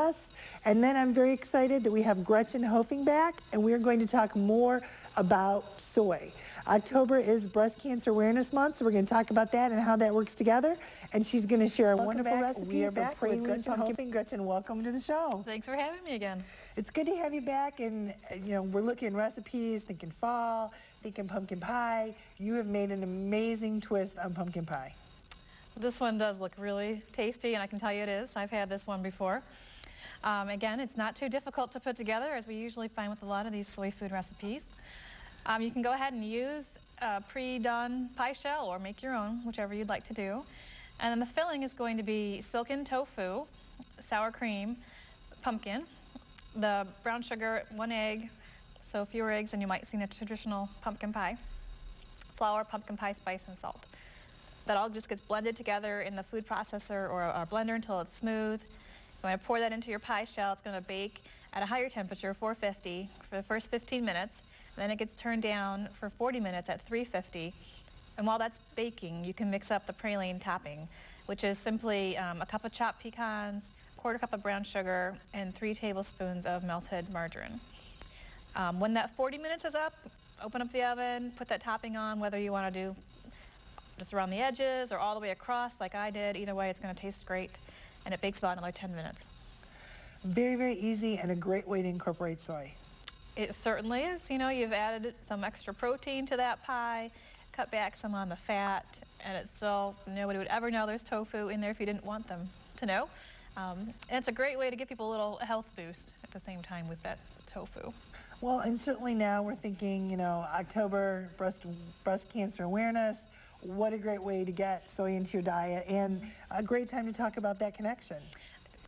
us. And then I'm very excited that we have Gretchen Hofing back, and we're going to talk more about soy. October is Breast Cancer Awareness Month, so we're going to talk about that and how that works together. And she's going to share a wonderful recipe. We are back with Gretchen Hofing. Gretchen, welcome to the show. Thanks for having me again. It's good to have you back, and we're looking at recipes, thinking fall, thinking pumpkin pie. You have made an amazing twist on pumpkin pie. This one does look really tasty, and I can tell you it is. I've had this one before. Again, it's not too difficult to put together, as we usually find with a lot of these soy food recipes. You can go ahead and use a pre-done pie shell or make your own, whichever you'd like to do. And then the filling is going to be silken tofu, sour cream, pumpkin, the brown sugar, 1 egg, so fewer eggs than you might see in a traditional pumpkin pie, flour, pumpkin pie spice, and salt. That all just gets blended together in the food processor or a blender until it's smooth. You want to pour that into your pie shell. It's going to bake at a higher temperature, 450, for the first 15 minutes. And then it gets turned down for 40 minutes at 350. And while that's baking, you can mix up the praline topping, which is simply a cup of chopped pecans, quarter cup of brown sugar, and 3 tablespoons of melted margarine. When that 40 minutes is up, open up the oven, put that topping on, whether you want to do just around the edges or all the way across like I did. Either way, it's going to taste great. And it bakes about another 10 minutes. Very, very easy and a great way to incorporate soy. It certainly is. You know, you've added some extra protein to that pie, cut back some on the fat, and it's still, nobody would ever know there's tofu in there if you didn't want them to know. And it's a great way to give people a little health boost at the same time with that tofu. Well, and certainly now we're thinking, October, breast cancer awareness. What a great way to get soy into your diet, and a great time to talk about that connection.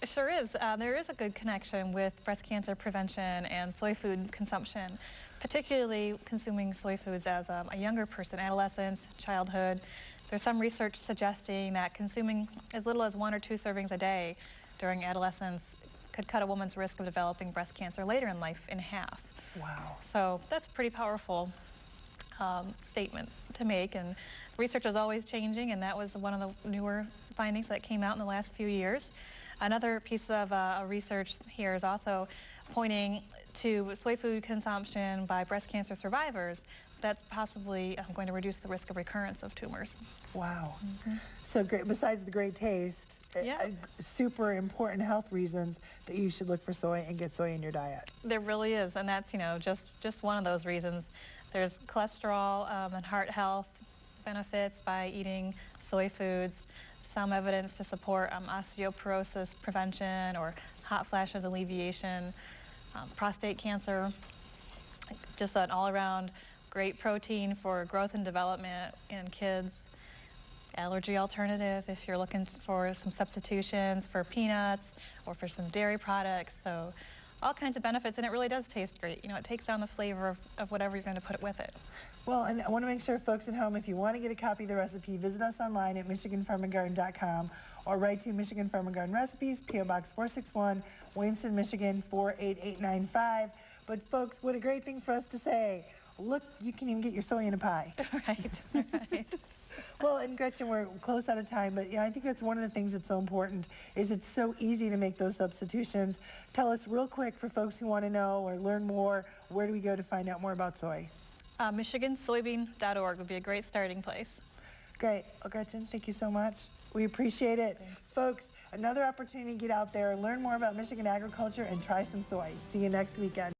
It sure is. There is a good connection with breast cancer prevention and soy food consumption, particularly consuming soy foods as a younger person, adolescence, childhood. There's some research suggesting that consuming as little as 1 or 2 servings a day during adolescence could cut a woman's risk of developing breast cancer later in life in half. Wow. So that's a pretty powerful statement to make, and research is always changing, and that was one of the newer findings that came out in the last few years. Another piece of research here is also pointing to soy food consumption by breast cancer survivors. That's possibly going to reduce the risk of recurrence of tumors. Wow. So great. Besides the great taste, super important health reasons that you should look for soy and get soy in your diet. There really is, and that's just one of those reasons. There's cholesterol and heart health benefits by eating soy foods. Some evidence to support osteoporosis prevention or hot flashes alleviation, prostate cancer, just an all-around great protein for growth and development in kids. Allergy alternative if you're looking for some substitutions for peanuts or for some dairy products. So all kinds of benefits, and it really does taste great. It takes down the flavor of whatever you're going to put with it. Well, and I want to make sure folks at home, if you want to get a copy of the recipe, visit us online at MichiganFarmandGarden.com or write to Michigan Farm and Garden Recipes, P.O. Box 461, Wayneston, Michigan 48895. But folks, what a great thing for us to say. Look, you can even get your soy in a pie. Right. Well, and Gretchen, we're close out of time, but I think that's one of the things that's so important is it's so easy to make those substitutions. Tell us real quick for folks who want to know or learn more, where do we go to find out more about soy? MichiganSoybean.org would be a great starting place. Great. Well, Gretchen, thank you so much. We appreciate it. Thanks. Folks, another opportunity to get out there, learn more about Michigan agriculture, and try some soy. See you next weekend.